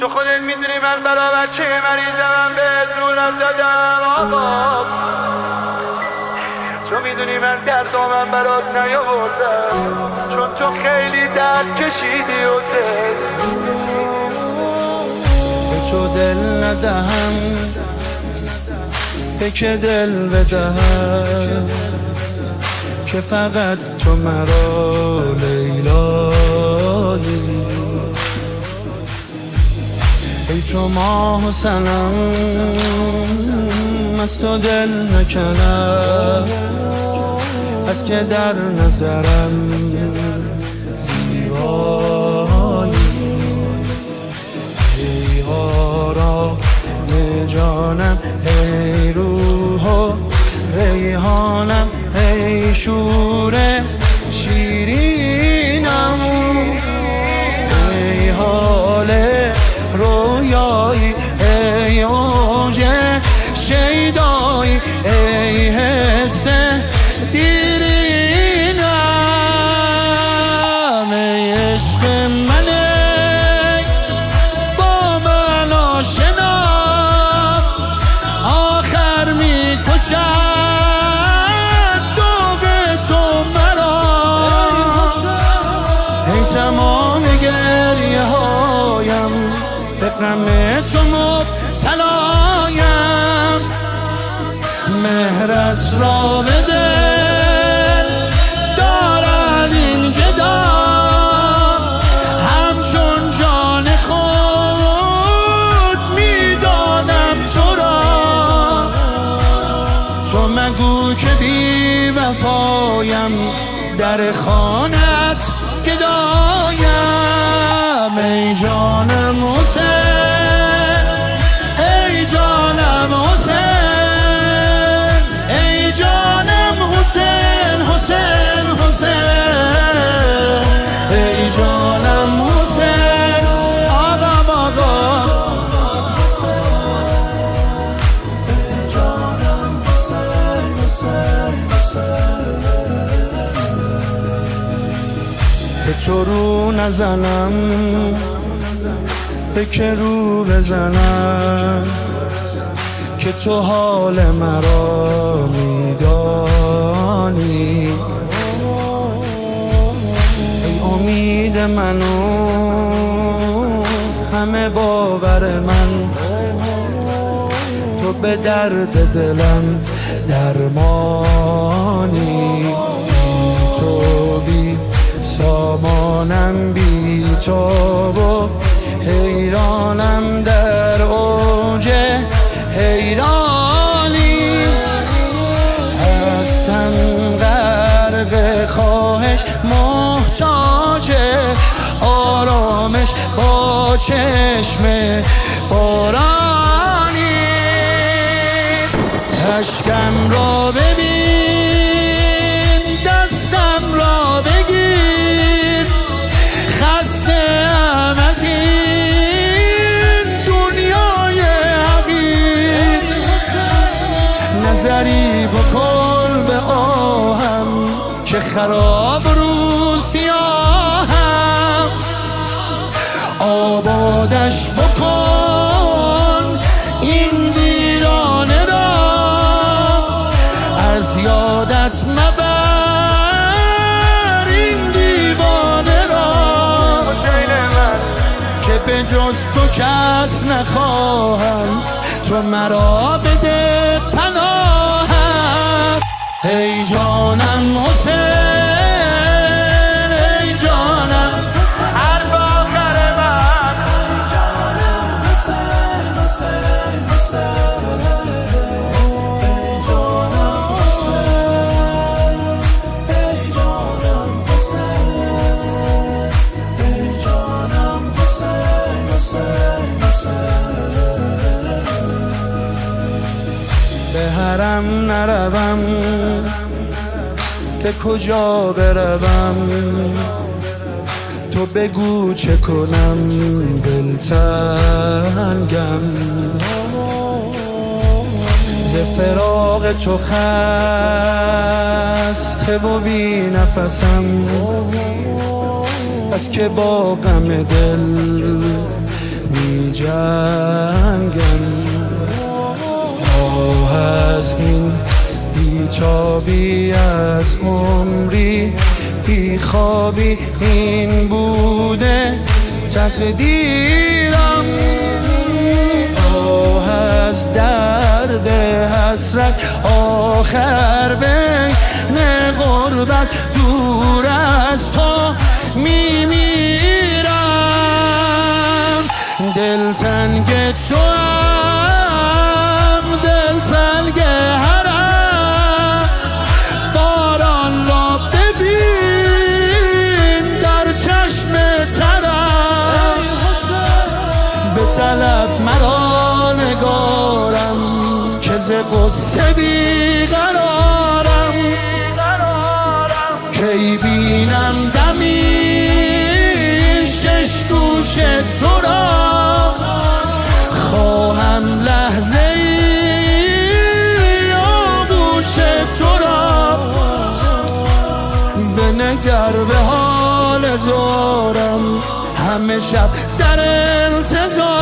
تو خودت میدونی من برا بچه مریضم بهت رو نزدم آقا. تو میدونی من دردامم برات نیاوردم، چون تو خیلی درد کشیدی و به تو دل ندهم، به که دل بدهم که فقط تو مرا لیلایی. ای تو ماه و صنم از تو دل نکنم، از که در نظرم زیبایی. ای آرام جانم، ای روح و ریحانم، ای شور شیرینم، ای حال رویایی، ای اوج شیدایی، ای حس دیرینم، ای عشق من، ای با من آشنا، آخر می کشد دوغ تو مرا. ای تمام گریه هایم به غم تو مبتلایم، مهرت را به دل دارد این گدا، همچون جان خود میدانم تو را. تو مگو که بی وفایم، در خانت گدایم. ای جانم حسین، ای جانم حسین، ای جانم حسین، حسین حسین، ای جانم حسین، آقا بابا. ای جانم حسین، حسین به تو رو نزنم، به که رو بزنم که تو حال مرا میدانی. ای امید منو همه باور من، تو به درد دلم درمانی. تو بی سامانم، بی تو و حیرانم، در اوج حیرانی. هستم غرق خواهش، محتاج آرامش با چشم بارانی. اشکم را ببین، دستم را بگیر، خسته‌ام از این دنیای حقیر. نظری بکن به آهم که خراب رو سیاهم، آبادش بکن این ویرانه را، از یادت مبر این دیوانه را. که به جز تو کس نخواهم، تو مرا بده پناهم. ای جانم حسین، ای جانم حرف آخر من، ای جانم حسین، حسین حسین، ای جانم حسین، ای جانم حسین، ای جانم حسین، حسین حسین. به حرم نروم، به کجا بروم، تو بگو چه کنم دلتنگم. ز فراق تو خسته و بی نفسم، از که با غم دل می جنگم. آه از این بیتابی از عمری بیخوابی، این بوده تقدیرم. آه از درد حسرت آخر بین غربت دور از تو میمیرم. دلتنگ تو هم دلتنگ هرم، باران را ببین در چشم ترم. به طلب مرا نگارم که ز قصه بیقرارم. کی بینم دمی شش گوش تو را، خواهم لحظه ای آغوش تو را. بنگر به حال زارم همه شب در انتظار.